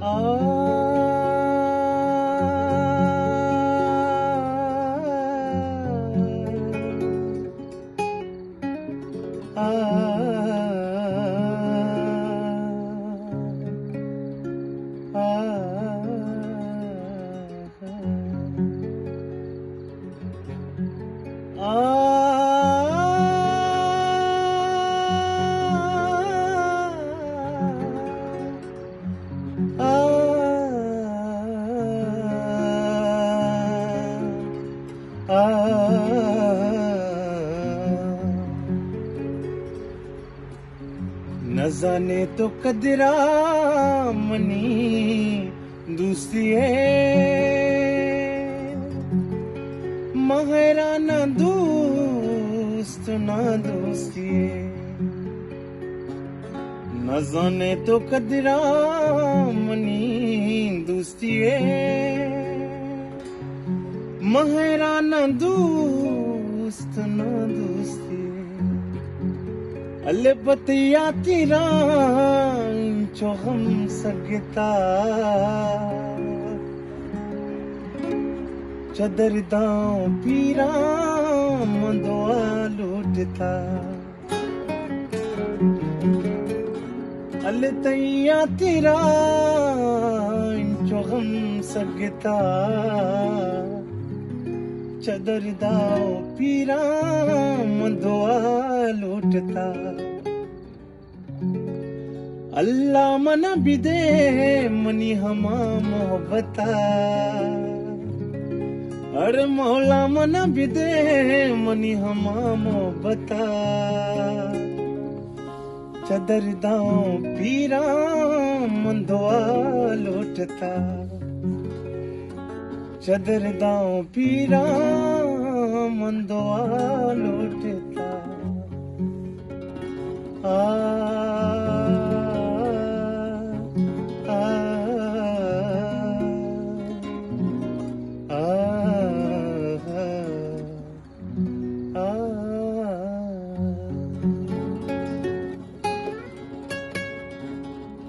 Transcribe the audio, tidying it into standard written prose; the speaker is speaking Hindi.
आ आ न जाने तो कदरा मनी दूसरी महरा न दोस्त न दोस्ती न जाने तो कदरा मनी दोस्ती महरा न दोस्त न दोस्ती अले बतिया तेरा जो हम सगता चदर दाओ पीरा मंदवा लूटता अले तैया तेरा जो हम सगता चदर दाओ पीरा मंदवा लूटता अल्लाह मना बिदे मनी हमा मोहब्बता अरे मौला मना बिदे मनी हमा मोहब्बता चदर दाओ पीरा मंदवा लूटता चदर दाओ पीरा मंदवा लूटता आ